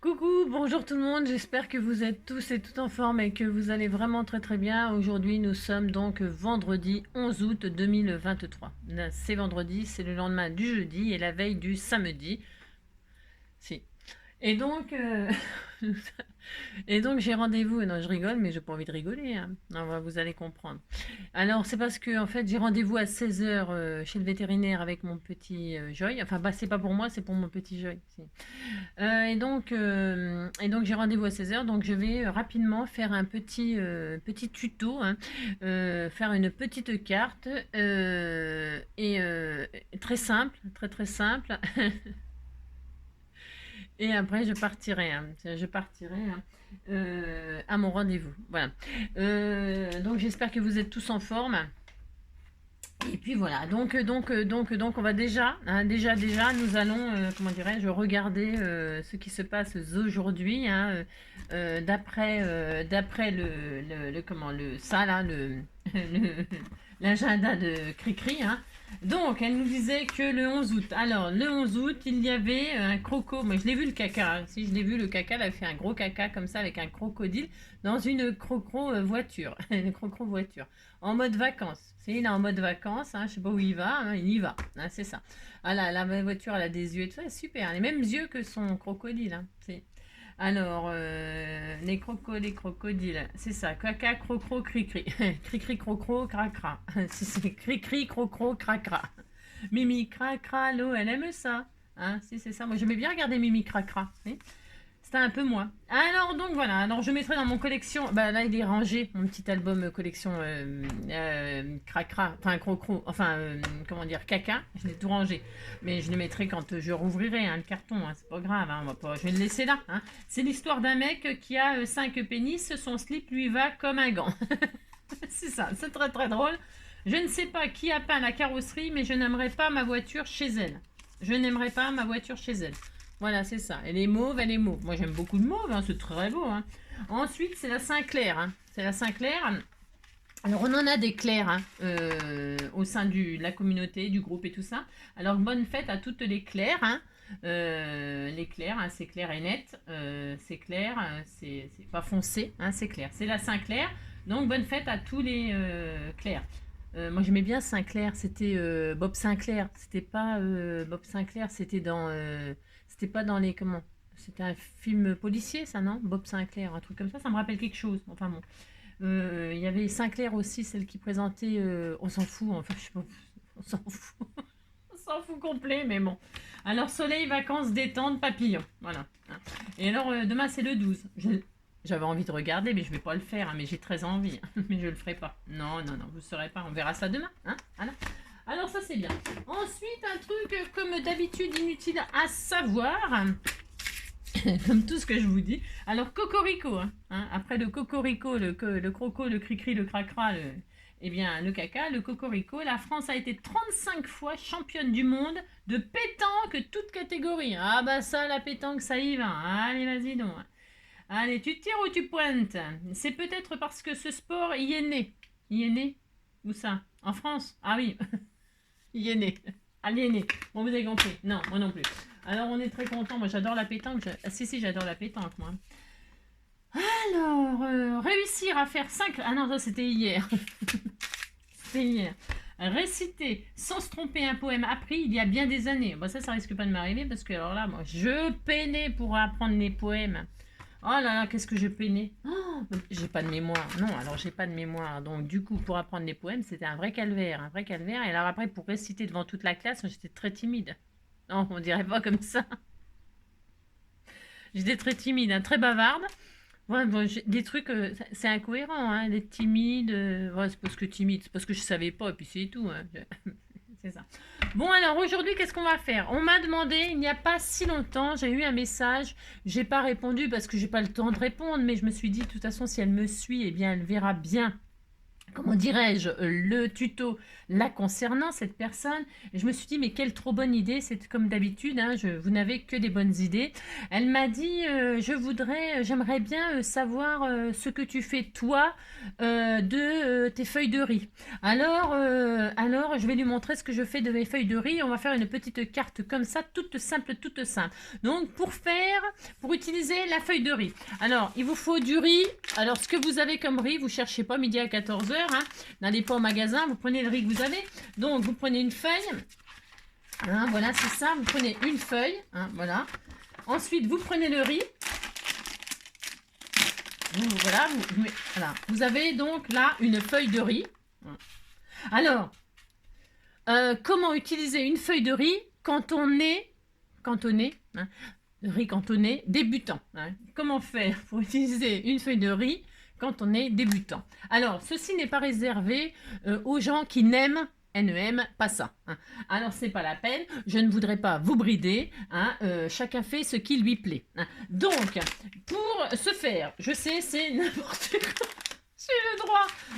Coucou, bonjour tout le monde, j'espère que vous êtes tous et toutes en forme et que vous allez vraiment très très bien. Aujourd'hui nous sommes donc vendredi 11 août 2023. C'est vendredi, c'est le lendemain du jeudi et la veille du samedi. Si. Et donc, et donc j'ai rendez-vous, non je rigole mais j'ai pas envie de rigoler, hein. Non, vous allez comprendre. Alors, c'est parce que en fait, j'ai rendez-vous à 16 h chez le vétérinaire avec mon petit Joy. Enfin, bah, c'est pas pour moi, c'est pour mon petit Joy. Si. Et donc j'ai rendez-vous à 16 h. Donc, je vais rapidement faire un petit tuto, hein, faire une petite carte très simple, très très simple. Et après, je partirai, hein. À mon rendez-vous. Voilà. Donc, j'espère que vous êtes tous en forme. Et puis voilà, donc on va déjà, hein, nous allons, comment dirais-je, regarder ce qui se passe aujourd'hui, hein, d'après ça là, l'agenda de Cricri, hein. Donc, elle nous disait que le 11 août. Alors, le 11 août, il y avait un croco. Moi, je l'ai vu le caca, hein. Si je l'ai vu le caca, elle a fait un gros caca comme ça avec un crocodile dans une crocro voiture, une crocro voiture en mode vacances. Il est en mode vacances, hein, je sais pas où il va, hein, il y va, hein, c'est ça. Ah là, la voiture, elle a des yeux et tout ça, super, les mêmes yeux que son crocodile. Hein, alors, les crocodiles, c'est ça, caca, crocro, cri-cri, cri-cri, crocro, cracra, c'est cri-cri, crocro, cracra. Mimi, cracra, l'eau, elle aime ça. Hein, si c'est ça, moi j'aimais bien regarder Mimi cracra. C'était un peu moins. Alors donc voilà, alors je mettrai dans mon collection, bah là il est rangé, mon petit album collection cracra, enfin crocro, enfin comment dire, caca, je l'ai tout rangé. Mais je le mettrai quand je rouvrirai, hein, le carton, hein, c'est pas grave, hein, je vais le laisser là. Hein. C'est l'histoire d'un mec qui a 5 pénis, son slip lui va comme un gant. C'est ça, c'est très très drôle. Je ne sais pas qui a peint la carrosserie, mais je n'aimerais pas ma voiture chez elle. Je n'aimerais pas ma voiture chez elle. Voilà, c'est ça. Elle est mauve, elle est mauve. Moi, j'aime beaucoup le mauve, hein, c'est très beau. Hein. Ensuite, c'est la Sinclair. Hein. C'est la Sinclair. Alors, on en a des clairs, hein, au sein de la communauté, du groupe et tout ça. Alors, bonne fête à toutes les clairs. Hein. Les clairs, hein, c'est clair et net. C'est clair, c'est pas foncé, hein, c'est clair. C'est la Sinclair. Donc, bonne fête à tous les clairs. Moi j'aimais bien Sinclair, c'était Bob Sinclair, c'était pas Bob Sinclair, c'était pas dans les comment, c'était un film policier ça non, Bob Sinclair, un truc comme ça me rappelle quelque chose. Enfin bon, il y avait Sinclair aussi, celle qui présentait, on s'en fout, enfin je sais pas, on s'en fout, on s'en fout complet, mais bon. Alors soleil, vacances, détente, papillon, voilà. Et alors demain c'est le 12. J'avais envie de regarder, mais je vais pas le faire, hein, mais j'ai très envie, mais je le ferai pas. Non, non, non, vous ne saurez pas, on verra ça demain. Hein, voilà. Alors ça c'est bien. Ensuite, un truc comme d'habitude inutile à savoir, comme tout ce que je vous dis. Alors cocorico, hein, après le cocorico, le croco, le cri-cri, le cracra, eh bien le caca, le cocorico, la France a été 35 fois championne du monde de pétanque, toute catégorie. Ah bah ça, la pétanque, ça y va. Allez, vas-y donc. Allez, tu tires ou tu pointes? C'est peut-être parce que ce sport y est né. Y est né? Où ça? En France? Ah oui, y est né. Aliéné. Bon, vous avez compris. Non, moi non plus. Alors, on est très content. Moi, j'adore la pétanque. Ah, si, j'adore la pétanque, moi. Alors, réussir à faire 5... Ah non, ça, c'était hier. C'était hier. Réciter sans se tromper un poème appris il y a bien des années. Bon, ça risque pas de m'arriver parce que, alors là, moi, je peinais pour apprendre les poèmes. Oh là là, qu'est-ce que je peinais. Oh, j'ai pas de mémoire. Non, alors j'ai pas de mémoire. Donc du coup, pour apprendre les poèmes, c'était un vrai calvaire, un vrai calvaire. Et alors après, pour réciter devant toute la classe, j'étais très timide. Non, on dirait pas comme ça. J'étais très timide, hein, très bavarde. Ouais, bon, des trucs, c'est incohérent, hein, d'être timide. Ouais, c'est parce que timide, c'est parce que je savais pas, et puis c'est tout. Hein. C'est ça. Bon, alors aujourd'hui, qu'est-ce qu'on va faire? On m'a demandé, il n'y a pas si longtemps, j'ai eu un message. J'ai pas répondu parce que j'ai pas le temps de répondre, mais je me suis dit, de toute façon, si elle me suit, eh bien, elle verra bien comment dirais-je, le tuto la concernant, cette personne. Et je me suis dit, mais quelle trop bonne idée, c'est comme d'habitude, hein, vous n'avez que des bonnes idées. Elle m'a dit, j'aimerais bien savoir ce que tu fais toi de tes feuilles de riz. Alors, je vais lui montrer ce que je fais de mes feuilles de riz. On va faire une petite carte comme ça, toute simple, toute simple. Donc, pour utiliser la feuille de riz. Alors, il vous faut du riz. Alors, ce que vous avez comme riz, vous cherchez pas midi à 14h. Hein, n'allez pas au magasin, vous prenez le riz que vous avez. Donc, vous prenez une feuille. Hein, voilà, c'est ça. Vous prenez une feuille. Hein, voilà. Ensuite, vous prenez le riz. Voilà, voilà. Vous avez donc là une feuille de riz. Alors, comment utiliser une feuille de riz quand on est hein, riz cantonné débutant, hein. Comment faire pour utiliser une feuille de riz quand on est débutant? Alors, ceci n'est pas réservé aux gens qui n'aiment pas ça. Hein. Alors, c'est pas la peine. Je ne voudrais pas vous brider. Hein. Chacun fait ce qui lui plaît. Hein. Donc, pour ce faire, je sais, c'est n'importe quoi.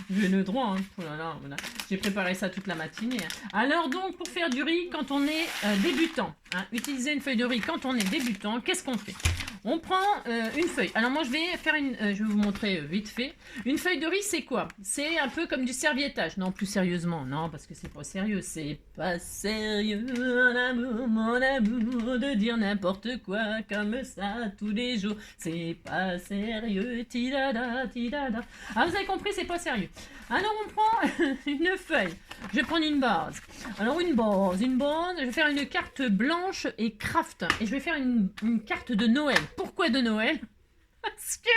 J'ai le droit. Hein. Oh là là, voilà. J'ai préparé ça toute la matinée. Hein. Alors donc, pour faire du riz quand on est débutant, hein, utiliser une feuille de riz quand on est débutant, qu'est-ce qu'on fait? On prend une feuille. Alors moi, je vais vous montrer vite fait. Une feuille de riz, c'est quoi? C'est un peu comme du serviettage. Non, plus sérieusement. Non, parce que c'est pas sérieux. C'est pas sérieux, mon amour, de dire n'importe quoi comme ça tous les jours. C'est pas sérieux, tidada, tidada. Ah, vous avez compris, c'est pas sérieux. Alors, on prend une feuille. Je vais prendre une base. Alors, une base. Je vais faire une carte blanche et craft. Et je vais faire une carte de Noël. Pourquoi de Noël? Parce que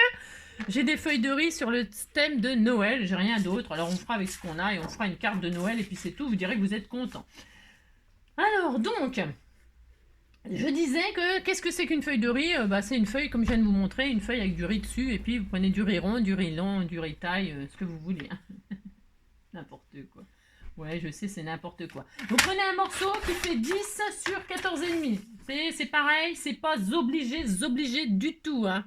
j'ai des feuilles de riz sur le thème de Noël. J'ai rien d'autre. Alors, on fera avec ce qu'on a et on fera une carte de Noël. Et puis, c'est tout. Vous direz que vous êtes content. Alors, donc, je disais que qu'est-ce que c'est qu'une feuille de riz? C'est une feuille, comme je viens de vous montrer, une feuille avec du riz dessus. Et puis, vous prenez du riz rond, du riz long, du riz taille, ce que vous voulez. N'importe quoi. Ouais, je sais, c'est n'importe quoi. Vous prenez un morceau qui fait 10 sur 14,5. C'est pareil, c'est pas obligé du tout. Hein.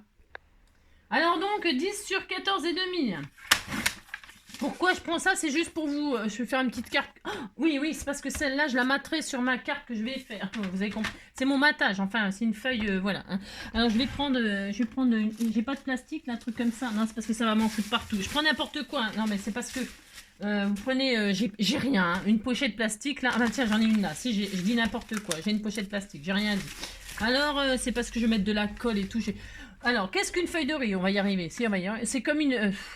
Alors donc, 10 sur 14,5. Pourquoi je prends ça? C'est juste pour vous. Je vais faire une petite carte. Oh, oui, c'est parce que celle-là, je la materai sur ma carte que je vais faire. Vous avez compris? C'est mon matage. Enfin, c'est une feuille. Voilà. Hein. Alors, je vais prendre. J'ai pas de plastique, là, un truc comme ça. Non, c'est parce que ça va m'en foutre partout. Je prends n'importe quoi. Hein. Non, mais c'est parce que. Vous prenez. J'ai rien. Hein. Une pochette plastique, là. Ah, bah, tiens, j'en ai une là. Si, je dis n'importe quoi. J'ai une pochette plastique. J'ai rien dit. Alors, c'est parce que je vais mettre de la colle et tout. Alors, qu'est-ce qu'une feuille de riz? On va y arriver. Si, on va y arriver. C'est comme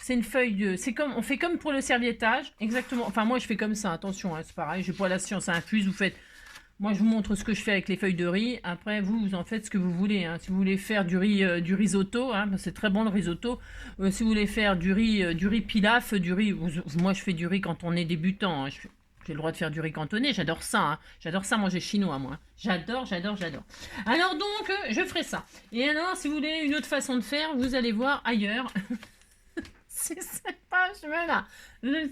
c'est une feuille de. On fait comme pour le serviettage, exactement. Enfin, moi, je fais comme ça. Attention, hein, c'est pareil. J'ai pas la science infuse. Vous faites. Moi, je vous montre ce que je fais avec les feuilles de riz. Après, vous en faites ce que vous voulez. Hein. Si vous voulez faire du riz, du risotto, hein, c'est très bon le risotto. Si vous voulez faire du riz pilaf, moi, je fais du riz quand on est débutant. Hein. J'ai le droit de faire du riz cantonné, j'adore ça. Hein. J'adore ça manger chinois, moi. J'adore. Alors donc, je ferai ça. Et alors, si vous voulez une autre façon de faire, vous allez voir ailleurs. C'est pas là.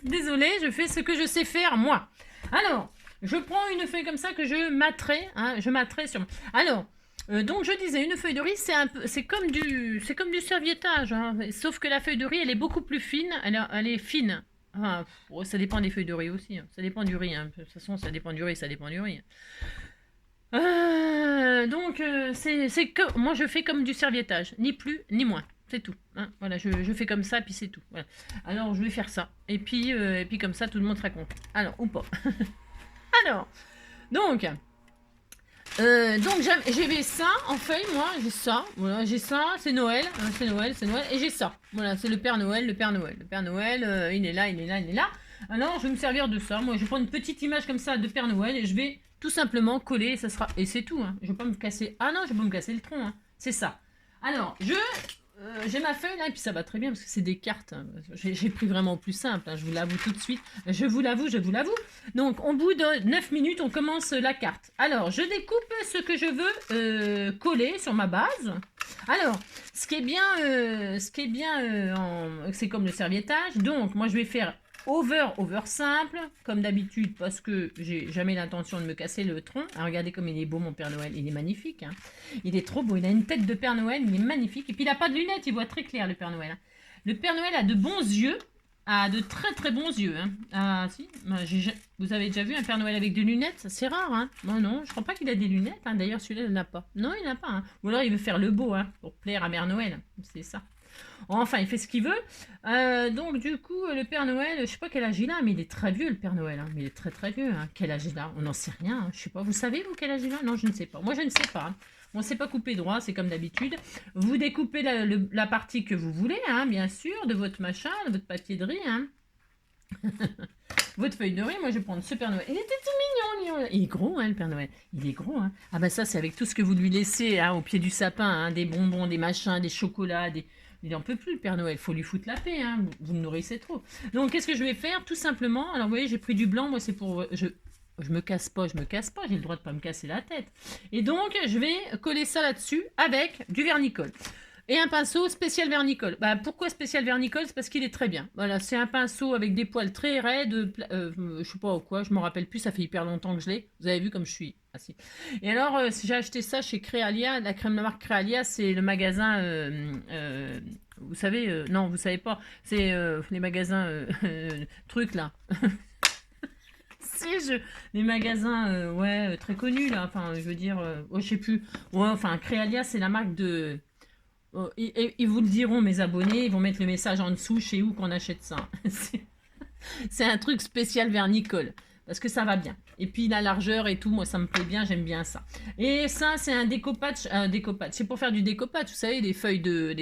Désolée, je fais ce que je sais faire, moi. Alors, je prends une feuille comme ça que je materai. Hein, sur... Alors, donc je disais, une feuille de riz, c'est comme du serviettage. Hein, sauf que la feuille de riz, elle est beaucoup plus fine. Elle est fine. Ah, ça dépend des feuilles de riz aussi. Hein. Ça dépend du riz. Hein. De toute façon, ça dépend du riz. Donc, c'est que moi, je fais comme du serviettage. Ni plus, ni moins. C'est tout. Hein. Voilà, je fais comme ça, puis c'est tout. Voilà. Alors, je vais faire ça. Et puis comme ça, tout le monde sera content. Alors, ou pas. Alors, donc j'avais ça en feuille, moi, j'ai ça, voilà, j'ai ça, c'est Noël, et j'ai ça, voilà, c'est le Père Noël, il est là, alors je vais me servir de ça, moi je vais prendre une petite image comme ça de Père Noël, et je vais tout simplement coller, et c'est tout, hein. Je vais pas me casser, je vais pas me casser le tronc, hein. C'est ça. Alors, j'ai ma feuille là, et puis ça va très bien parce que c'est des cartes. Hein. J'ai pris vraiment au plus simple, hein, je vous l'avoue tout de suite. Je vous l'avoue. Donc, au bout de 9 minutes, on commence la carte. Alors, je découpe ce que je veux coller sur ma base. Alors, ce qui est bien, c'est comme le serviettage. Donc, moi, je vais faire over simple, comme d'habitude, parce que j'ai jamais l'intention de me casser le tronc. Alors, regardez comme il est beau, mon Père Noël. Il est magnifique. Hein. Il est trop beau. Il a une tête de Père Noël. Il est magnifique. Et puis, il n'a pas de lunettes. Il voit très clair, le Père Noël. Le Père Noël a de bons yeux. a de très très bons yeux. Hein. Ah, si, vous avez déjà vu un Père Noël avec des lunettes? Ça, c'est rare. Hein. Moi, non, je crois pas qu'il a des lunettes. Hein. D'ailleurs, celui-là, il n'en a pas. Non, il n'en a pas. Hein. Ou alors, il veut faire le beau hein, pour plaire à Mère Noël. C'est ça. Enfin, il fait ce qu'il veut. Donc, du coup, le Père Noël, je sais pas quel âge il a, mais il est très vieux, le Père Noël. Hein. Mais il est très très vieux. Hein. Quel âge il a? On n'en sait rien. Hein. Je sais pas. Vous savez, vous, quel âge il a? Non, je ne sais pas. Moi, je ne sais pas. Hein. On ne sait pas couper droit, c'est comme d'habitude. Vous découpez la partie que vous voulez, hein, bien sûr, de votre machin, de votre papier de riz. Hein. Votre feuille de riz, moi je vais prendre ce Père Noël. Il était tout mignon. Il est gros, hein, le Père Noël. Il est gros. Hein. Ah bah ça, c'est avec tout ce que vous lui laissez hein, au pied du sapin. Hein, des bonbons, des machins, des chocolats, des... Il n'en peut plus, le Père Noël. Il faut lui foutre la paix. Hein. Vous le nourrissez trop. Donc, qu'est-ce que je vais faire? Tout simplement, alors vous voyez, j'ai pris du blanc. Moi, c'est pour... Je me casse pas. J'ai le droit de pas me casser la tête. Et donc, je vais coller ça là-dessus avec du vernicole. Et un pinceau spécial vernicole. Bah, pourquoi spécial vernicole? C'est parce qu'il est très bien. Voilà, c'est un pinceau avec des poils très raides. Je sais pas quoi, je m'en rappelle plus, ça fait hyper longtemps que je l'ai. Vous avez vu comme je suis assis. Et alors, j'ai acheté ça chez Créalia. La crème de marque Créalia, c'est le magasin... vous savez, non, vous savez pas. C'est les magasins trucs là. Les magasins, ouais, très connus là. Enfin, je veux dire, je sais plus. Ouais, enfin, Créalia, c'est la marque de... Oh, ils vous le diront, mes abonnés, ils vont mettre le message en dessous chez où qu'on achète ça. C'est un truc spécial vernicole, parce que ça va bien. Et puis la largeur et tout, moi ça me plaît bien, j'aime bien ça. Et ça, c'est un découpage. C'est pour faire du découpage, vous savez, des feuilles de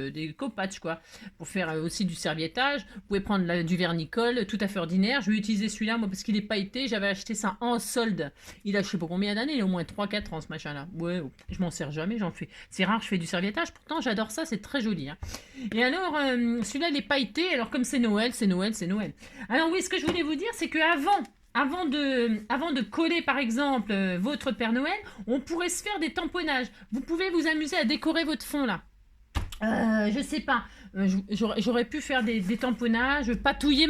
découpage, quoi. Pour faire aussi du serviettage. Vous pouvez prendre du vernicole, tout à fait ordinaire. Je vais utiliser celui-là, moi, parce qu'il est pailleté. J'avais acheté ça en solde. Il a je sais pas combien d'années, il a au moins 3-4 ans, ce machin-là. Ouais, je m'en sers jamais, j'en fais. C'est rare, je fais du serviettage. Pourtant, j'adore ça, c'est très joli. Hein. Et alors, celui-là, il est pailleté. Alors, comme c'est Noël, c'est Noël, c'est Noël. Alors oui, ce que je voulais vous dire, c'est que avant de coller, par exemple, votre Père Noël, on pourrait se faire des tamponnages. Vous pouvez vous amuser à décorer votre fond, là. Je sais pas. J'aurais pu faire des tamponnages, patouiller,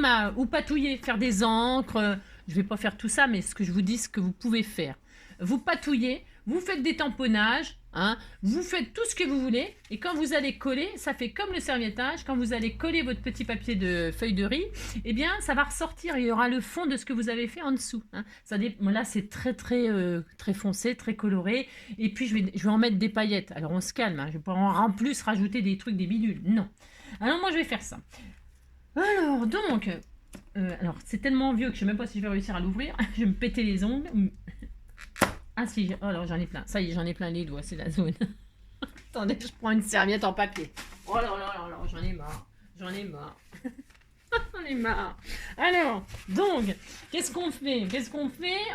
faire des encres. Je vais pas faire tout ça, mais ce que je vous dis, ce que vous pouvez faire. Vous patouillez, vous faites des tamponnages, hein, vous faites tout ce que vous voulez, et quand vous allez coller, ça fait comme le serviettage, quand vous allez coller votre petit papier de feuille de riz, eh bien, ça va ressortir, il y aura le fond de ce que vous avez fait en dessous. Hein. Là, c'est très, très, très foncé, très coloré, et puis je vais en mettre des paillettes. Alors, on se calme, hein, je vais pas en plus rajouter des trucs, des bidules, non. Alors, moi, je vais faire ça. Alors, donc... alors, c'est tellement vieux que je sais même pas si je vais réussir à l'ouvrir. Je vais me péter les ongles. Ah si, oh, alors j'en ai plein. Ça y est, j'en ai plein les doigts, c'est la zone. Attendez, je prends une serviette en papier. Oh là là là là, j'en ai marre. J'en ai marre. J'en ai marre. Alors, donc, qu'est-ce qu'on fait?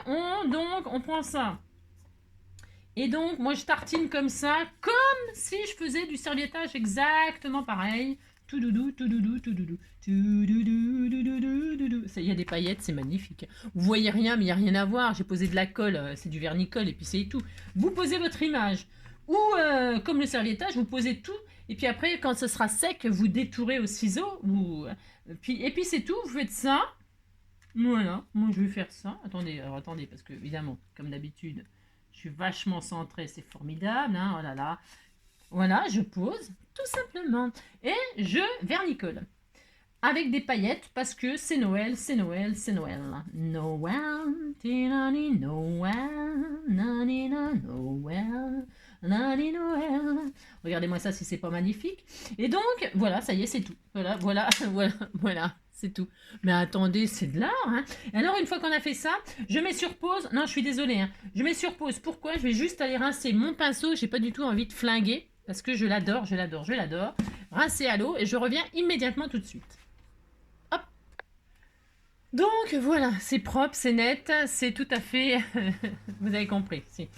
On prend ça. Et donc, moi, je tartine comme ça, comme si je faisais du serviettage exactement pareil. Tout doudou, tout doudou, tout doudou. Ça, il y a des paillettes, c'est magnifique. Vous voyez rien, mais il n'y a rien à voir. J'ai posé de la colle, c'est du vernicole, et puis c'est tout. Vous posez votre image. Ou, comme le serviettage, vous posez tout. Et puis après, quand ce sera sec, vous détourez au ciseau. Et puis c'est tout, vous faites ça. Voilà, moi je vais faire ça. Attendez, parce que, évidemment, comme d'habitude, je suis vachement centrée, c'est formidable. Hein, oh là là. Voilà, je pose, tout simplement. Et je vernicole. Avec des paillettes, parce que c'est Noël, c'est Noël, c'est Noël. Noël, tinani, Noël, nanina, Noël, nani, Noël. Regardez-moi ça si c'est pas magnifique. Et donc, voilà, ça y est, c'est tout. Voilà, c'est tout. Mais attendez, c'est de l'art, hein. Et alors, une fois qu'on a fait ça, je mets sur pause. Non, je suis désolée, hein. Je mets sur pause. Pourquoi? Je vais juste aller rincer mon pinceau. J'ai pas du tout envie de flinguer. Parce que je l'adore. Rincer à l'eau et je reviens immédiatement tout de suite. Hop. Donc voilà, c'est propre, c'est net, c'est tout à fait... Vous avez compris, si.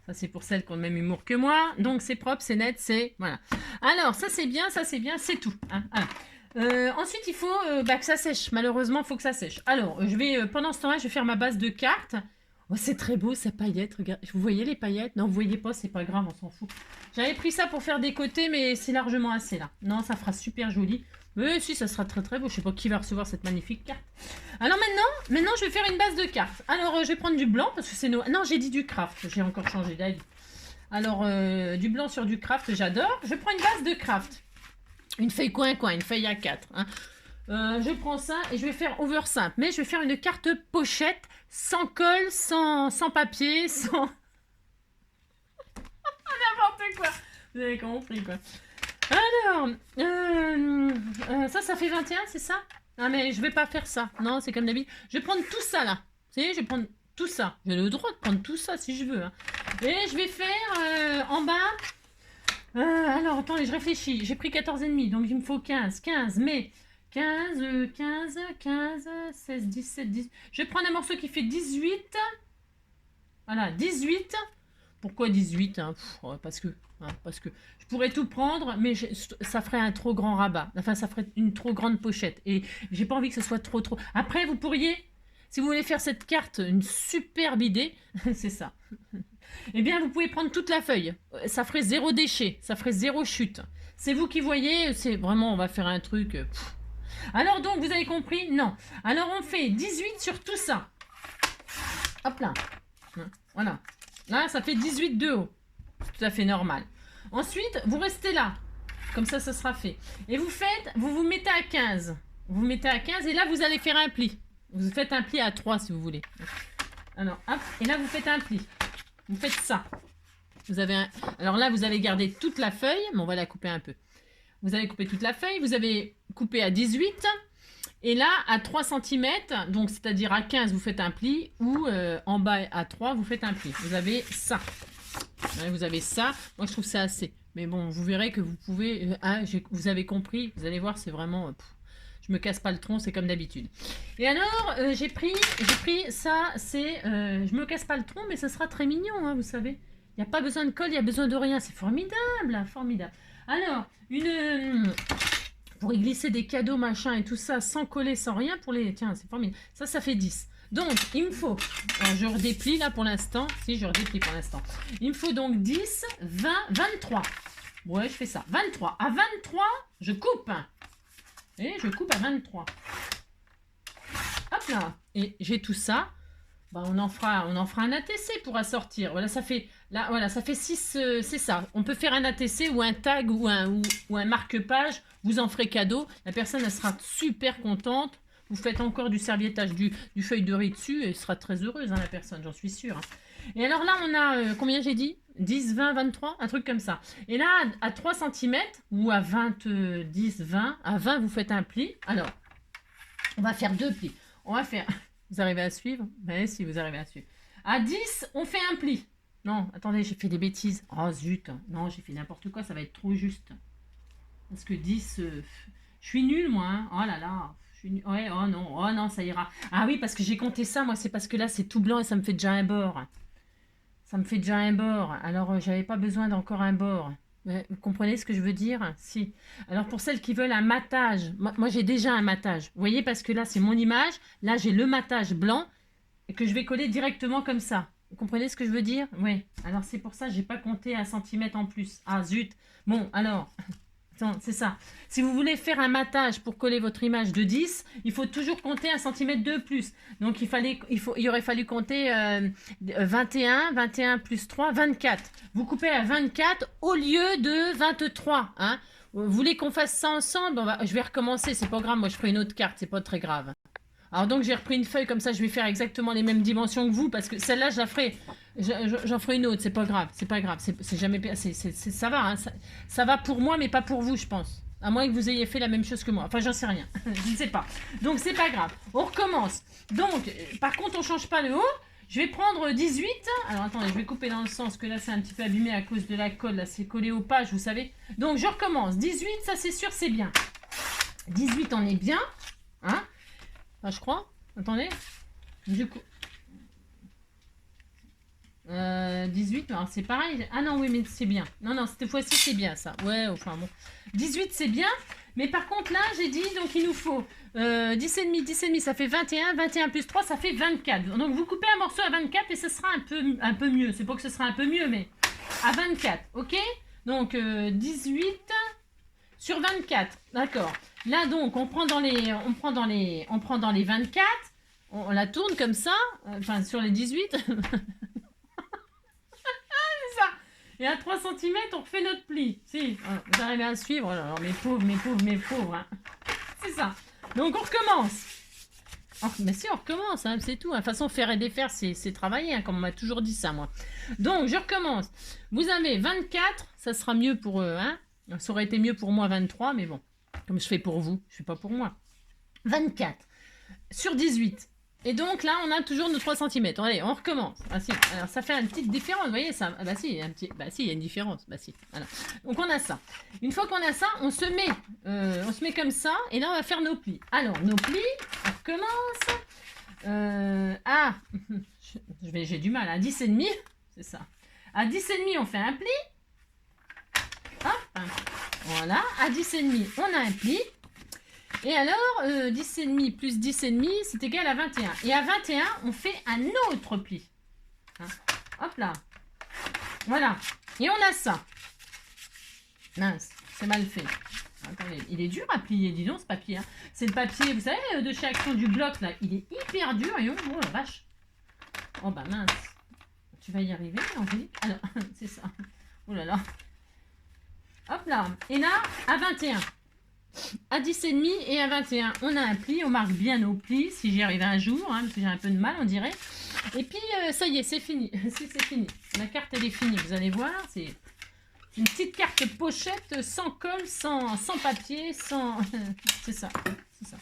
Ça c'est pour celles qui ont le même humour que moi. Donc c'est propre, c'est net, c'est... Voilà. Alors, ça c'est bien, c'est tout. Hein. Ensuite, il faut que ça sèche. Malheureusement, il faut que ça sèche. Alors, pendant ce temps-là, je vais faire ma base de cartes. Oh, c'est très beau, ces paillettes. Regarde. Vous voyez les paillettes? Non, vous voyez pas, c'est pas grave, on s'en fout. J'avais pris ça pour faire des côtés, mais c'est largement assez là. Non, ça fera super joli. Mais si, ça sera très très beau. Je sais pas qui va recevoir cette magnifique carte. Alors maintenant, je vais faire une base de cartes. Alors, je vais prendre du blanc parce que c'est Noël. Non, j'ai dit du craft. J'ai encore changé d'avis. Alors, du blanc sur du craft, j'adore. Je prends une base de craft. Une feuille coin, une feuille A4. Hein. Je prends ça et je vais faire over simple. Mais je vais faire une carte pochette sans colle, sans papier, sans... N'importe quoi. Vous avez compris, quoi. Alors, ça fait 21, c'est ça? Ah, mais je vais pas faire ça. Non, c'est comme d'habitude. Je vais prendre tout ça, là. Vous savez, je vais prendre tout ça. J'ai le droit de prendre tout ça si je veux. Hein. Et je vais faire en bas... alors, attendez, je réfléchis. J'ai pris 14,5, donc il me faut 15. 15, mais 15, 16, 17, 10. Je vais prendre un morceau qui fait 18. Voilà, 18. Pourquoi 18 hein parce que je pourrais tout prendre, mais ça ferait un trop grand rabat. Enfin, ça ferait une trop grande pochette. Et j'ai pas envie que ce soit trop. Après, vous pourriez, si vous voulez faire cette carte, une superbe idée, c'est ça. Eh bien, vous pouvez prendre toute la feuille. Ça ferait 0 déchet, ça ferait 0 chute. C'est vous qui voyez, c'est vraiment, on va faire un truc... Alors donc, vous avez compris? Non. Alors, on fait 18 sur tout ça. Hop là. Voilà. Là, ça fait 18 de haut. C'est tout à fait normal. Ensuite, vous restez là. Comme ça, ça sera fait. Et vous mettez à 15. Vous mettez à 15 et là, vous allez faire un pli. Vous faites un pli à 3 si vous voulez. Alors, hop. Et là, vous faites un pli. Vous faites ça. Alors là, vous avez gardé toute la feuille, mais on va la couper un peu. Vous avez coupé toute la feuille, vous avez coupé à 18, et là, à 3 cm, donc c'est-à-dire à 15, vous faites un pli, ou en bas à 3, vous faites un pli. Vous avez ça. Ouais, vous avez ça. Moi, je trouve ça assez. Mais bon, vous verrez que vous pouvez... vous avez compris, vous allez voir, c'est vraiment... je me casse pas le tronc, c'est comme d'habitude. Et alors, j'ai pris ça, c'est... je me casse pas le tronc, mais ça sera très mignon, hein, vous savez. Il n'y a pas besoin de colle, il n'y a besoin de rien. C'est formidable, formidable. Alors, pour y glisser des cadeaux, machin, et tout ça, sans coller, sans rien, pour les... Tiens, c'est formidable. Ça fait 10. Donc, il me faut... Alors, je redéplie, là, pour l'instant. Si, je redéplie pour l'instant. Il me faut donc 10, 20, 23. Ouais, je fais ça. 23. À 23, je coupe. Et je coupe à 23. Hop là. Et j'ai tout ça. Bah, on en fera un ATC pour assortir. Voilà, ça fait 6, c'est ça. On peut faire un ATC ou un tag ou un marque-page. Vous en ferez cadeau. La personne, elle sera super contente. Vous faites encore du serviettage, du feuille de riz dessus. Et elle sera très heureuse, hein, la personne, j'en suis sûre. Hein. Et alors là, on a, combien j'ai dit? 10, 20, 23, un truc comme ça. Et là, à 3 cm ou à 20, 10, 20, à 20, vous faites un pli. Alors, on va faire 2 plis. On va faire... Vous arrivez à suivre? Ben si, vous arrivez à suivre. À 10, on fait un pli. Non, attendez, j'ai fait des bêtises. Oh zut. Non, j'ai fait n'importe quoi, ça va être trop juste. Parce que 10, je suis nulle, moi. Hein. Oh là là. Ouais, oh non, ça ira. Ah oui, parce que j'ai compté ça, moi, c'est parce que là, c'est tout blanc et ça me fait déjà un bord. Ça me fait déjà un bord. Alors, j'avais pas besoin d'encore un bord. Vous comprenez ce que je veux dire? Si. Alors, pour celles qui veulent un matage, moi j'ai déjà un matage. Vous voyez, parce que là, c'est mon image. Là, j'ai le matage blanc et que je vais coller directement comme ça. Vous comprenez ce que je veux dire? Oui. Alors, c'est pour ça que j'ai pas compté 1 cm en plus. Ah, zut. Bon, alors... C'est ça. Si vous voulez faire un matage pour coller votre image de 10, il faut toujours compter 1 cm de plus. Donc, il aurait fallu compter 21 plus 3, 24. Vous coupez à 24 au lieu de 23. Hein. Vous voulez qu'on fasse ça ensemble? Je vais recommencer, c'est pas grave. Moi, je ferai une autre carte, c'est pas très grave. Alors donc, j'ai repris une feuille comme ça, je vais faire exactement les mêmes dimensions que vous, parce que celle-là, je la ferai... J'en ferai une autre, c'est pas grave, c'est jamais... ça va, hein, ça va pour moi, mais pas pour vous, je pense. À moins que vous ayez fait la même chose que moi. Enfin, j'en sais rien, je ne sais pas. Donc, c'est pas grave. On recommence. Donc, par contre, on change pas le haut. Je vais prendre 18. Alors, attendez, je vais couper dans le sens que là, c'est un petit peu abîmé à cause de la colle. Là, c'est collé aux pages, vous savez. Donc, je recommence. 18, ça, c'est sûr, c'est bien. 18, on est bien. Hein? Enfin, je crois. Attendez. Du coup... 18, c'est pareil. Ah non, oui, mais c'est bien. Non, cette fois-ci, c'est bien, ça. Ouais, enfin bon. 18, c'est bien. Mais par contre, là, j'ai dit, donc il nous faut 10,5, ça fait 21. 21 plus 3, ça fait 24. Donc, vous coupez un morceau à 24 et ce sera un peu mieux. C'est pas que ce sera un peu mieux, mais à 24, ok? Donc, 18 sur 24. D'accord. Là, donc, on prend dans les 24. On la tourne comme ça. Enfin, sur les 18. Et à 3 cm, on refait notre pli. Si, vous arrivez à suivre. Alors, mes pauvres. Hein. C'est ça. Donc on recommence. Mais si, on recommence, hein, c'est tout. De toute façon, faire et défaire, c'est travailler, hein, comme on m'a toujours dit ça, moi. Donc, je recommence. Vous avez 24, ça sera mieux pour eux, hein. Ça aurait été mieux pour moi 23, mais bon. Comme je fais pour vous, je ne fais pas pour moi. 24 sur 18. Et donc là, on a toujours nos 3 cm. Allez, on recommence. Ah, si. Alors, ça fait une petite différence, vous voyez ça. Ah, bah si, il y a une différence. Bah si. Voilà. Donc on a ça. Une fois qu'on a ça, on se met comme ça. Et là, on va faire nos plis. Alors, nos plis, on recommence. J'ai du mal. À 10,5, c'est ça. À 10,5, on fait un pli. Hop. Voilà. À 10,5, on a un pli. Et alors, 10,5 plus 10,5, c'est égal à 21. Et à 21, on fait un autre pli. Hein. Hop là. Voilà. Et on a ça. Mince, c'est mal fait. Attendez, il est dur à plier, dis donc, ce papier. Hein. C'est le papier, vous savez, de chez Action du Bloc, là. Il est hyper dur. Et oh la vache. Oh bah mince. Tu vas y arriver, Angélique. Alors, c'est ça. Oh là là. Hop là. Et là, à 21. À 10,5 et à 21, on a un pli. On marque bien nos plis, si j'y arrive un jour, hein, parce que j'ai un peu de mal, on dirait. Et puis, ça y est, c'est fini. C'est fini. La carte, elle est finie, vous allez voir. C'est une petite carte pochette, sans colle, sans papier, sans... c'est ça. C'est ça.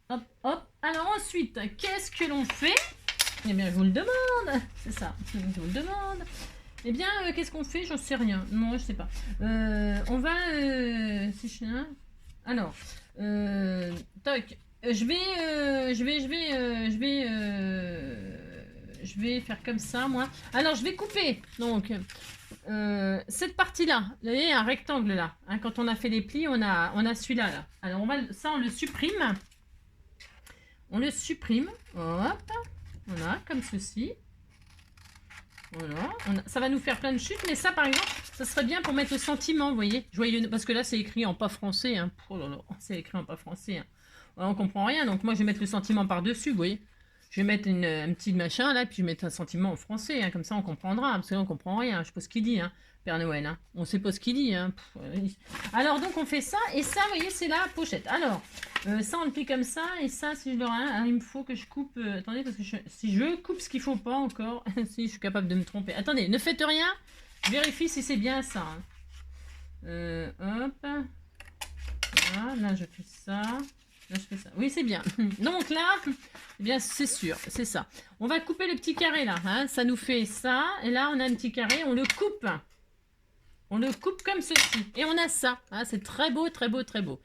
Hop, hop. Alors ensuite, qu'est-ce que l'on fait? Eh bien, je vous le demande. C'est ça. Je vous le demande. Eh bien, qu'est-ce qu'on fait? J'en sais rien. Non, je sais pas. On va... Alors, toc, je vais faire comme ça, moi. Alors, je vais couper, donc, cette partie-là. Vous voyez, un rectangle, là. Hein, quand on a fait les plis, on a celui-là, là. Alors, on le supprime. On le supprime. Hop. Voilà, comme ceci. Voilà, ça va nous faire plein de chutes, mais ça par exemple, ça serait bien pour mettre le sentiment, vous voyez, joyeux, parce que là c'est écrit en pas français, hein. Oh là là, c'est écrit en pas français, hein. On comprend rien, donc moi je vais mettre le sentiment par-dessus, vous voyez. Je vais mettre un petit machin là, puis je vais mettre un sentiment en français, hein. Comme ça on comprendra, parce que là on comprend rien, je sais pas ce qu'il dit, hein, Père Noël, hein. On sait pas ce qu'il dit, hein. Alors donc on fait ça, et ça, vous voyez, c'est la pochette. Alors, ça on le plie comme ça, et ça, si je le hein, il me faut que je coupe, attendez, parce que si je coupe ce qu'il faut pas encore, si je suis capable de me tromper. Attendez, ne faites rien, je vérifie si c'est bien ça. Hein. Hop, voilà, là je fais ça. Là, je fais ça. Oui, c'est bien. Donc là, eh bien, c'est sûr, c'est ça. On va couper le petit carré là. Hein. Ça nous fait ça. Et là, on a un petit carré. On le coupe. On le coupe comme ceci. Et on a ça. Hein. C'est très beau, très beau, très beau.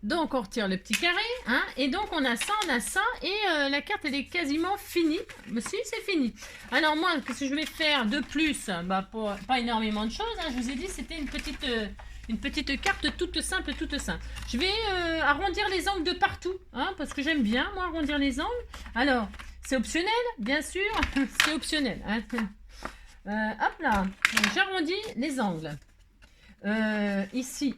Donc, on retire le petit carré. Hein. Et donc, on a ça, on a ça. Et la carte, elle est quasiment finie. Mais si, c'est fini. Alors, moi, qu'est-ce que je vais faire de plus? Bah, pas énormément de choses. Hein. Je vous ai dit, c'était une petite carte toute simple, toute simple. Je vais arrondir les angles de partout, hein, parce que j'aime bien, moi, arrondir les angles. Alors, c'est optionnel, bien sûr, c'est optionnel. Hein. Hop là, j'arrondis les angles. Ici.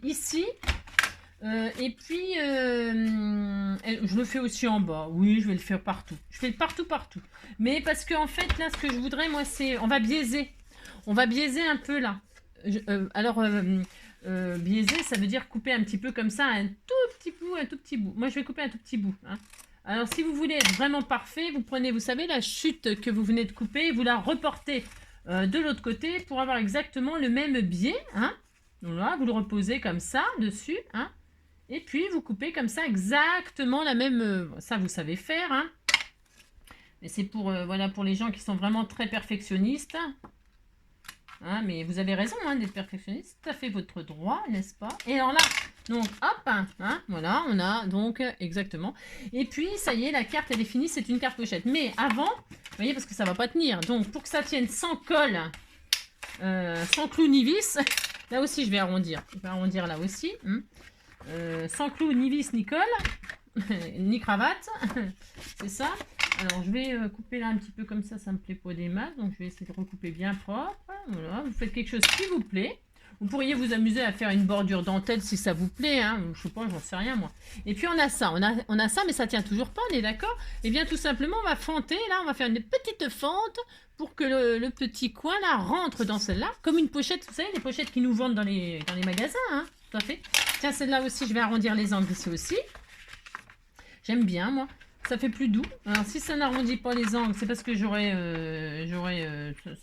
Et puis, je le fais aussi en bas. Oui, je vais le faire partout. Je fais partout. Mais parce que, en fait, là, ce que je voudrais, moi, c'est... On va biaiser. On va biaiser un peu, là. Biaiser, ça veut dire couper un petit peu comme ça, un tout petit bout. Moi, je vais couper un tout petit bout. Hein. Alors, si vous voulez être vraiment parfait, vous prenez, vous savez, la chute que vous venez de couper, vous la reportez de l'autre côté pour avoir exactement le même biais. Hein. Voilà, vous le reposez comme ça, dessus. Hein. Et puis, vous coupez comme ça, exactement la même... ça, vous savez faire. Hein. Mais c'est pour, voilà, pour les gens qui sont vraiment très perfectionnistes. Hein, mais vous avez raison hein, d'être perfectionniste, tout à fait votre droit, n'est-ce pas? Et alors là, donc hop, hein, voilà, on a donc exactement. Et puis ça y est, la carte elle est finie, c'est une carte pochette. Mais avant, vous voyez, parce que ça va pas tenir, donc pour que ça tienne sans colle, sans clou ni vis, là aussi je vais arrondir. Je vais arrondir là aussi, sans clou ni vis ni colle, ni cravate, c'est ça. Alors, je vais couper là un petit peu comme ça me plaît pas des masses. Donc, je vais essayer de recouper bien propre. Voilà, vous faites quelque chose qui vous plaît. Vous pourriez vous amuser à faire une bordure dentelle si ça vous plaît. Hein. Je sais pas, j'en sais rien moi. Et puis, on a ça. On a ça, mais ça tient toujours pas, on est d'accord? Et bien, tout simplement, on va fenter. Là, on va faire une petite fente pour que le petit coin là rentre dans celle-là. Comme une pochette, vous savez, les pochettes qui nous vendent dans les magasins. Hein, tout à fait. Tiens, celle-là aussi, je vais arrondir les angles ici aussi. J'aime bien, moi. Ça fait plus doux. Alors, si ça n'arrondit pas les angles, c'est parce que c'est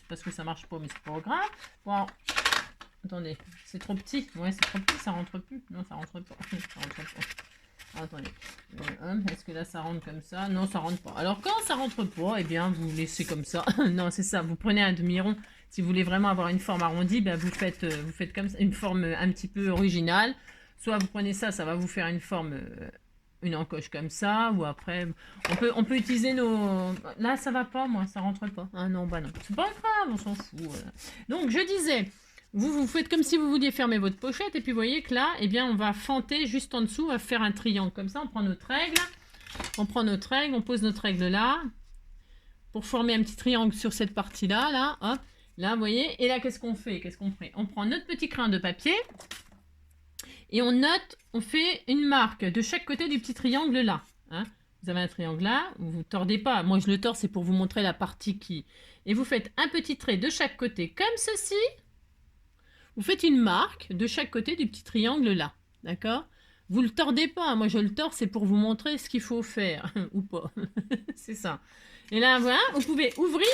parce que ça marche pas, mais c'est pas grave. Bon, attendez, c'est trop petit. Ouais, c'est trop petit, ça rentre plus. Non, ça rentre pas. Ça rentre pas. Attendez. Est-ce que là, ça rentre comme ça? Non, ça rentre pas. Alors, quand ça rentre pas, eh bien, vous laissez comme ça. Non, c'est ça. Vous prenez un demi-rond. Si vous voulez vraiment avoir une forme arrondie, ben, vous faites comme ça, une forme un petit peu originale. Soit vous prenez ça, ça va vous faire une forme... une encoche comme ça, ou après, on peut utiliser nos... Là, ça va pas, moi, ça rentre pas. Ah non, bah non. C'est pas grave, on s'en fout. Voilà. Donc, je disais, vous faites comme si vous vouliez fermer votre pochette, et puis vous voyez que là, eh bien, on va fenter juste en dessous, on va faire un triangle comme ça, on prend notre règle, on pose notre règle là, pour former un petit triangle sur cette partie-là, là, hop, là, vous voyez, et là, qu'est-ce qu'on fait? On prend notre petit crayon de papier, et on note, on fait une marque de chaque côté du petit triangle là. Hein. Vous avez un triangle là, vous ne tordez pas. Moi, je le tords, c'est pour vous montrer la partie qui... Et vous faites un petit trait de chaque côté, comme ceci. Vous faites une marque de chaque côté du petit triangle là. D'accord? Vous ne le tordez pas. Moi, je le tords, c'est pour vous montrer ce qu'il faut faire. Ou pas. C'est ça. Et là, voilà, vous pouvez ouvrir.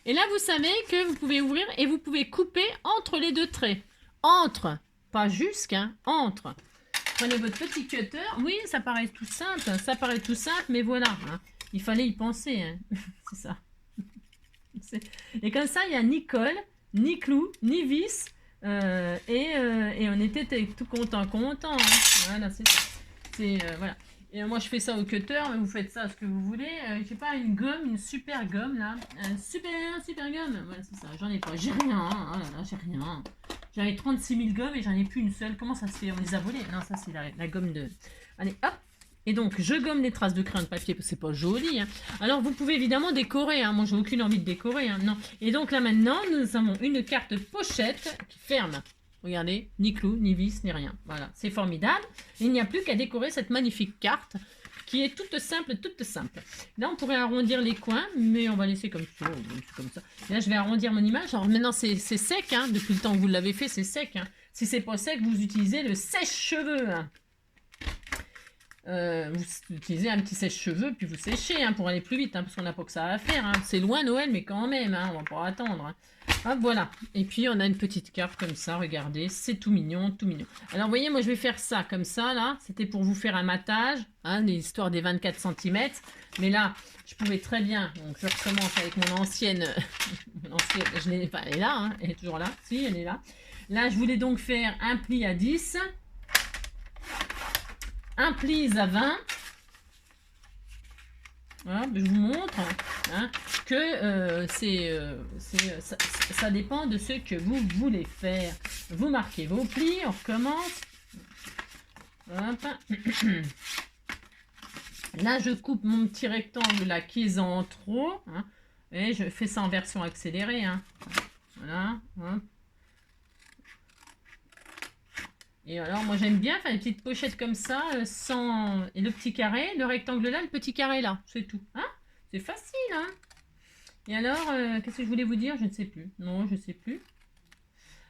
Et là, vous savez que vous pouvez ouvrir et vous pouvez couper entre les deux traits. Entre. Pas jusqu'à, entre. Prenez votre petit cutter. Oui, ça paraît tout simple, mais voilà. Hein. Il fallait y penser. Hein. C'est ça. Et comme ça, il n'y a ni colle, ni clou, ni vis. Et on était tout content. Hein. Voilà, voilà. Et moi, je fais ça au cutter, mais vous faites ça ce que vous voulez. Je sais pas, une gomme, une super gomme, là. Super gomme. Voilà, c'est ça. J'en ai pas. J'ai rien. Hein. Oh là là, j'ai rien. J'avais 36 000 gommes et j'en ai plus une seule. Comment ça se fait? On les a volées? Non, ça, c'est la gomme de... Allez, hop. Et donc, je gomme les traces de crayon de papier parce que c'est pas joli. Hein. Alors, vous pouvez évidemment décorer. Hein. Moi, j'ai aucune envie de décorer. Hein. Non. Et donc, là, maintenant, nous avons une carte pochette qui ferme. Regardez, ni clou, ni vis, ni rien. Voilà, c'est formidable. Il n'y a plus qu'à décorer cette magnifique carte qui est toute simple. Là, on pourrait arrondir les coins, mais on va laisser comme ça. Et là, je vais arrondir mon image. Alors maintenant, c'est sec. Hein. Depuis le temps que vous l'avez fait, c'est sec. Hein. Si c'est pas sec, vous utilisez le sèche-cheveux. Hein. Vous utilisez un petit sèche-cheveux, puis vous séchez hein, pour aller plus vite, hein, parce qu'on n'a pas que ça à faire. Hein. C'est loin Noël, mais quand même, hein, on va pas attendre. Hein. Hop, voilà. Et puis, on a une petite carte comme ça, regardez, c'est tout mignon, tout mignon. Alors, vous voyez, moi, je vais faire ça comme ça, là. C'était pour vous faire un matage, hein, l'histoire des 24 cm. Mais là, je pouvais très bien, donc je recommence avec mon ancienne, je l'ai pas, elle est là, hein, elle est toujours là. Si, elle est là. Là, je voulais donc faire un pli à 10. Un pli à 20. Voilà, je vous montre hein, que ça dépend de ce que vous voulez faire. Vous marquez vos plis, on recommence. Hop. Là, je coupe mon petit rectangle là qui est en trop. Hein, et je fais ça en version accélérée. Hein. Voilà. Hop. Et alors, moi, j'aime bien faire une petite pochette comme ça, sans... Et le petit carré, le rectangle là, le petit carré là, c'est tout. Hein? C'est facile, hein? Et alors, qu'est-ce que je voulais vous dire? Je ne sais plus. Non, je ne sais plus.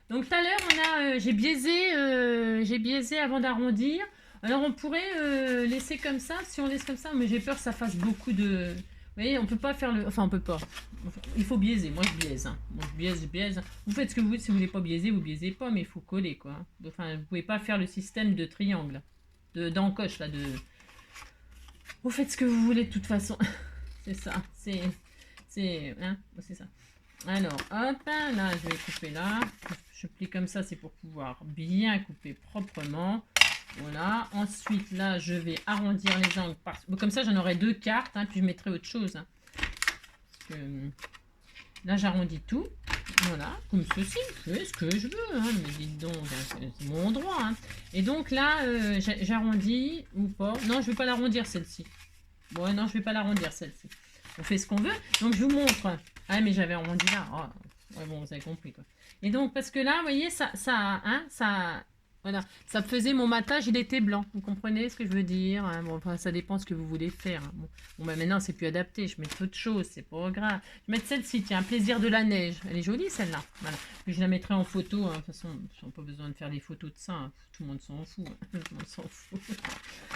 Donc, tout à l'heure, j'ai biaisé avant d'arrondir. Alors, on pourrait laisser comme ça. Si on laisse comme ça, mais j'ai peur que ça fasse beaucoup de... Vous voyez, on peut pas faire le... Enfin, on peut pas. Il faut biaiser. Moi, je biaise. Hein. Moi, je biaise. Vous faites ce que vous voulez. Si vous voulez pas biaiser, vous biaisez pas. Mais il faut coller, quoi. Enfin, vous pouvez pas faire le système de triangle. D'encoche, là. Vous faites ce que vous voulez, de toute façon. C'est ça. Hein, c'est ça. Alors, hop. Là, je vais couper là. Je plie comme ça. C'est pour pouvoir bien couper proprement. Voilà, ensuite là je vais arrondir les angles, comme ça j'en aurai deux cartes, hein, puis je mettrai autre chose. Hein. Parce que, là j'arrondis tout, voilà, comme ceci, je fais ce que je veux, hein, mais dites donc, c'est mon droit. Hein. Et donc là j'arrondis ou pas, non je ne vais pas l'arrondir celle-ci. Bon non je ne vais pas l'arrondir celle-ci. On fait ce qu'on veut, donc je vous montre. Ah mais j'avais arrondi là, oh. Ouais, bon vous avez compris quoi. Et donc parce que là vous voyez ça Voilà, ça faisait mon matage, il était blanc. Vous comprenez ce que je veux dire, hein? Bon, enfin, ça dépend ce que vous voulez faire, hein. Bon bah maintenant, c'est plus adapté. Je mets autre chose, c'est pas grave. Je vais mettre celle-ci, tiens, un plaisir de la neige. Elle est jolie, celle-là. Voilà. Puis je la mettrai en photo, hein. De toute façon, j'ai pas besoin de faire des photos de ça, hein. Tout le monde s'en fout, hein. Tout le monde s'en fout.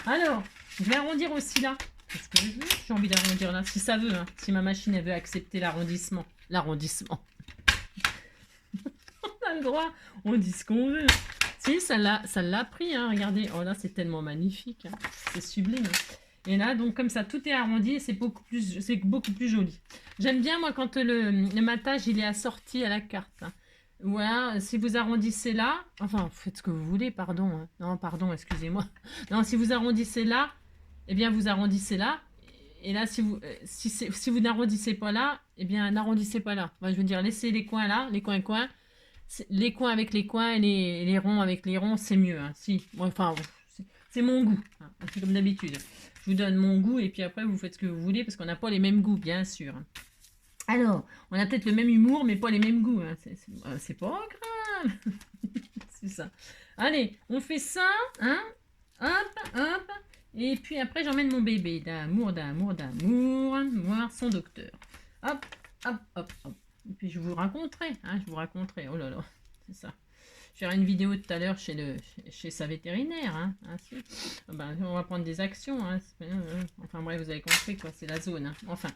Alors, je vais arrondir aussi là. Qu'est-ce que je veux? J'ai envie d'arrondir là. Si ça veut, hein. Si ma machine, elle veut accepter l'arrondissement. L'arrondissement. On a le droit. On dit ce qu'on veut. Si, ça l'a pris, hein, regardez. Oh là, c'est tellement magnifique. Hein. C'est sublime. Et là, donc, comme ça, tout est arrondi et c'est beaucoup plus joli. J'aime bien, moi, quand le matage, il est assorti à la carte. Hein. Voilà, si vous arrondissez là, enfin, faites ce que vous voulez, pardon. Hein. Non, pardon, excusez-moi. Non, si vous arrondissez là, eh bien, vous arrondissez là. Et là, si vous n'arrondissez pas là, eh bien, n'arrondissez pas là. Enfin, je veux dire, laissez les coins là, les coins. Les coins avec les coins et les ronds avec les ronds, c'est mieux. Hein. Si, enfin, c'est mon goût. Hein. C'est comme d'habitude. Je vous donne mon goût et puis après, vous faites ce que vous voulez parce qu'on n'a pas les mêmes goûts, bien sûr. Alors, on a peut-être le même humour, mais pas les mêmes goûts. Hein. C'est pas grave. C'est ça. Allez, on fait ça. Hein. Hop. Et puis après, j'emmène mon bébé. D'amour. Moi, son docteur. Hop. Et puis je vous raconterai, hein, oh là là, c'est ça. Je ferai une vidéo tout à l'heure chez sa vétérinaire, hein, si. Ben, on va prendre des actions, hein, enfin bref, vous avez compris quoi, c'est la zone, hein. Enfin.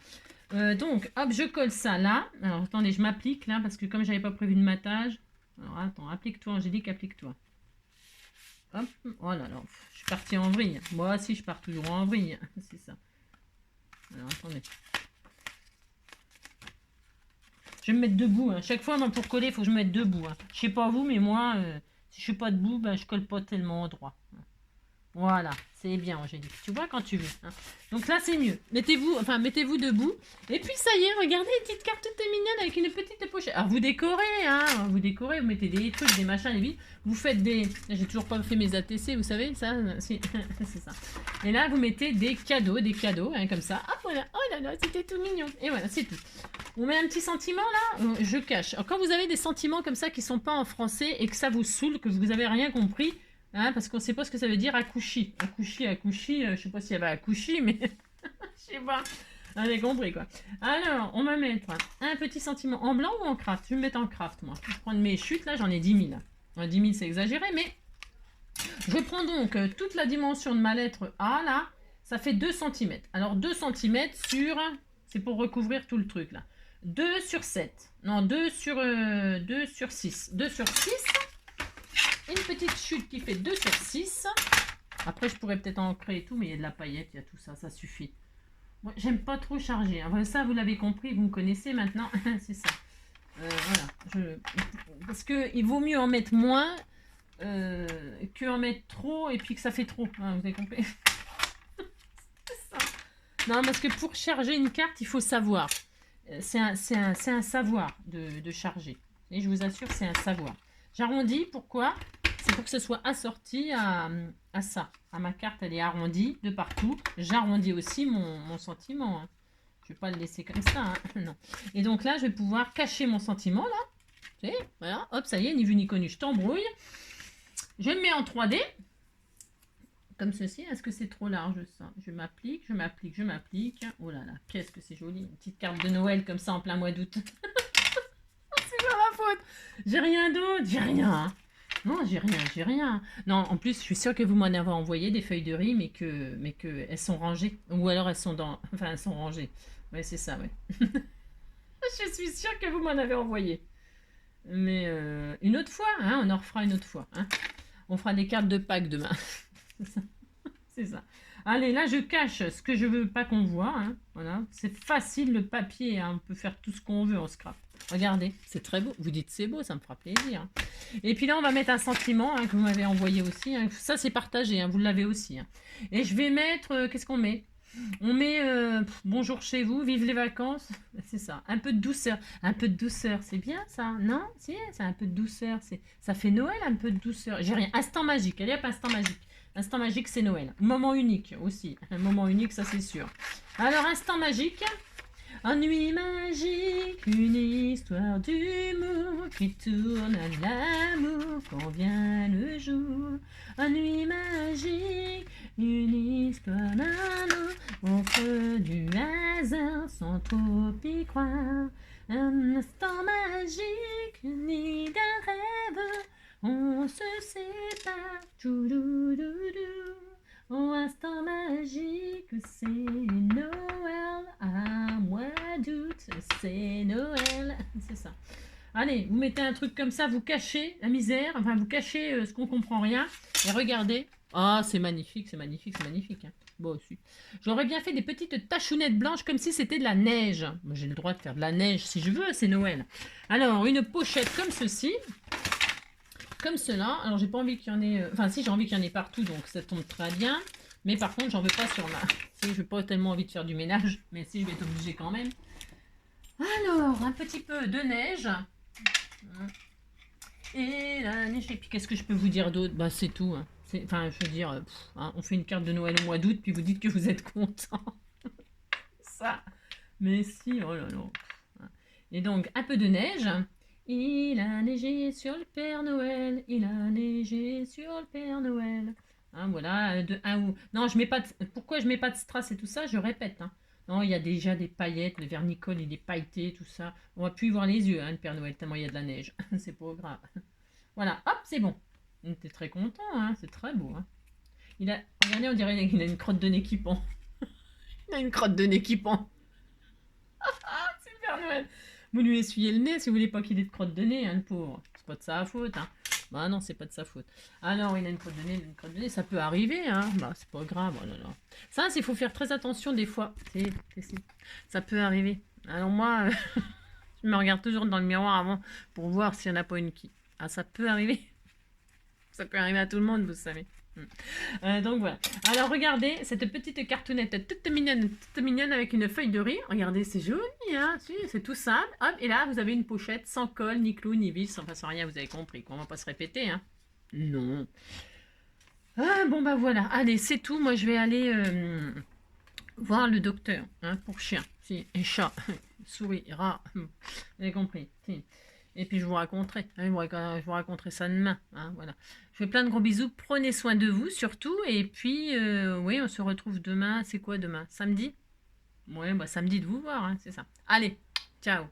Donc, hop, je colle ça là. Alors attendez, je m'applique là, parce que comme j'avais pas prévu de matage, alors attends, applique-toi Angélique, applique-toi. Hop, oh là là, je suis partie en vrille. Moi aussi, je pars toujours en vrille, c'est ça. Alors attendez. Je vais me mettre debout. Hein. Chaque fois, pour coller, il faut que je me mette debout. Hein. Je sais pas vous, mais moi, si je suis pas debout, ben, je colle pas tellement droit. Voilà, c'est bien, Angélique. Tu vois quand tu veux. Hein. Donc là, c'est mieux. Mettez-vous debout. Et puis, ça y est, regardez, une petite carte toute mignonne avec une petite pochette. Alors, vous décorez, hein. Vous décorez, vous mettez des trucs, des machins, des billes. Vous faites des... J'ai toujours pas fait mes ATC, vous savez, ça. C'est ça. Et là, vous mettez des cadeaux, hein, comme ça. Ah, voilà. Oh là là, c'était tout mignon. Et voilà, c'est tout. On met un petit sentiment là, je cache. Alors, quand vous avez des sentiments comme ça qui sont pas en français et que ça vous saoule, que vous avez rien compris, hein, parce qu'on sait pas ce que ça veut dire accoucher. Accoucher, je sais pas s'il y avait accoucher, mais je sais pas. Vous avez compris quoi. Alors, on va mettre un petit sentiment en blanc ou en craft. Je vais me mettre en craft moi. Je vais prendre mes chutes là, j'en ai 10 000. 10 000 c'est exagéré, mais je prends donc toute la dimension de ma lettre A là, ça fait 2 cm. Alors 2 cm sur, c'est pour recouvrir tout le truc là. 2 sur 7. Non, 2 sur 6. 2 sur 6. Une petite chute qui fait 2 sur 6. Après, je pourrais peut-être en créer tout, mais il y a de la paillette, il y a tout ça, ça suffit. Moi, j'aime pas trop charger. Hein. Ça, vous l'avez compris, vous me connaissez maintenant. C'est ça. Voilà. Parce qu'il vaut mieux en mettre moins que en mettre trop et puis que ça fait trop. Hein, vous avez compris. C'est ça. Non, parce que pour charger une carte, il faut savoir. C'est un savoir de charger. Et je vous assure, c'est un savoir. J'arrondis, pourquoi? C'est pour que ce soit assorti à ça. À ma carte, elle est arrondie de partout. J'arrondis aussi mon sentiment. Hein. Je ne vais pas le laisser comme ça. Hein. Non. Et donc là, je vais pouvoir cacher mon sentiment, là. Vous voyez, voilà, hop, ça y est, ni vu ni connu, je t'embrouille. Je le mets en 3D. Comme ceci, est-ce que c'est trop large ça? Je m'applique. Oh là là, qu'est-ce que c'est joli. Une petite carte de Noël comme ça en plein mois d'août. C'est pas ma faute. J'ai rien d'autre, j'ai rien. Hein. Non, j'ai rien. Non, en plus, je suis sûre que vous m'en avez envoyé des feuilles de riz, mais que elles sont rangées. Ou alors elles sont elles sont rangées. Ouais, c'est ça, ouais. Je suis sûre que vous m'en avez envoyé. Mais une autre fois, hein, on en refera une autre fois. Hein. On fera des cartes de Pâques demain. C'est ça. Allez, là, je cache ce que je veux pas qu'on voit. Hein. Voilà. C'est facile, le papier. Hein. On peut faire tout ce qu'on veut en scrap. Regardez, c'est très beau. Vous dites c'est beau, ça me fera plaisir. Hein. Et puis là, on va mettre un sentiment hein, que vous m'avez envoyé aussi. Hein. Ça, c'est partagé. Hein. Vous l'avez aussi. Hein. Et je vais mettre... qu'est-ce qu'on met? On met bonjour chez vous, vive les vacances. C'est ça. Un peu de douceur. Un peu de douceur, c'est bien ça. Non? Si, c'est un peu de douceur. Ça fait Noël, un peu de douceur. J'ai rien. Instant magique. Allez hop, instant magique. Instant magique, c'est Noël. Moment unique aussi. Un moment unique, ça c'est sûr. Alors, instant magique. En nuit magique, une histoire d'humour qui tourne à l'amour quand vient le jour. En nuit magique, une histoire d'amour entre du hasard sans trop y croire. Un instant magique, une nuit d'un rêve, on se sépare. Tchoudoudou. Oh, instant magique, c'est Noël, à mois d'août, c'est Noël, c'est ça. Allez, vous mettez un truc comme ça, vous cachez la misère, enfin vous cachez ce qu'on comprend rien, et regardez. Ah, c'est magnifique, c'est magnifique, c'est magnifique. Hein. Bon, aussi. J'aurais bien fait des petites tachounettes blanches comme si c'était de la neige. Moi, j'ai le droit de faire de la neige si je veux, c'est Noël. Alors, une pochette comme ceci. Comme cela. Alors, j'ai pas envie qu'il y en ait... Enfin, si, j'ai envie qu'il y en ait partout, donc ça tombe très bien. Mais par contre, j'en veux pas sur ma... Si, je n'ai pas tellement envie de faire du ménage, mais si, je vais être obligée quand même. Alors, un petit peu de neige. Et la neige. Et puis, qu'est-ce que je peux vous dire d'autre? Bah, c'est tout. Hein. Enfin, je veux dire, hein, on fait une carte de Noël au mois d'août, puis vous dites que vous êtes content. Ça. Mais si, oh là là. Et donc, un peu de neige. Il a neigé sur le Père Noël, il a neigé sur le Père Noël. Hein, voilà, de 1 ou... Non, je mets pas de... Pourquoi je mets pas de strass et tout ça? Je répète. Hein. Non, il y a déjà des paillettes, le vernicole, il est pailleté, tout ça. On va plus y voir les yeux, hein, le Père Noël, tellement il y a de la neige. C'est pas grave. Voilà, hop, c'est bon. T'es très content, hein, c'est très beau. Hein. Regardez, on dirait qu'il a une crotte de nez qui pend. Il a une crotte de nez qui pend. C'est le Père Noël. Vous lui essuyez le nez si vous voulez pas qu'il ait de crotte de nez, hein, le pauvre. C'est pas de sa faute. Hein. Bah non, c'est pas de sa faute. Alors, il a une crotte de nez, ça peut arriver, hein. Bah, c'est pas grave, oh là là. Ça, il faut faire très attention des fois. Ça peut arriver. Alors moi, je me regarde toujours dans le miroir avant pour voir s'il n'y en a pas une qui... Ah, ça peut arriver. Ça peut arriver à tout le monde, vous savez. Donc voilà. Alors regardez cette petite cartonnette toute mignonne avec une feuille de riz. Regardez, c'est joli, hein, c'est tout simple. Hop, et là vous avez une pochette sans colle, ni clou, ni vis, enfin sans rien, vous avez compris. On va pas se répéter, hein. Non. Ah, bon bah voilà. Allez, c'est tout. Moi je vais aller voir le docteur, hein, pour chien, si, et chat, souris, rat. Vous avez compris. Si. Et puis je vous raconterai, hein, je vous raconterai ça demain. Hein, voilà. Je fais plein de gros bisous, prenez soin de vous surtout. Et puis, oui, on se retrouve demain. C'est quoi demain? Samedi? Ouais, bah samedi de vous voir, hein, c'est ça. Allez, ciao.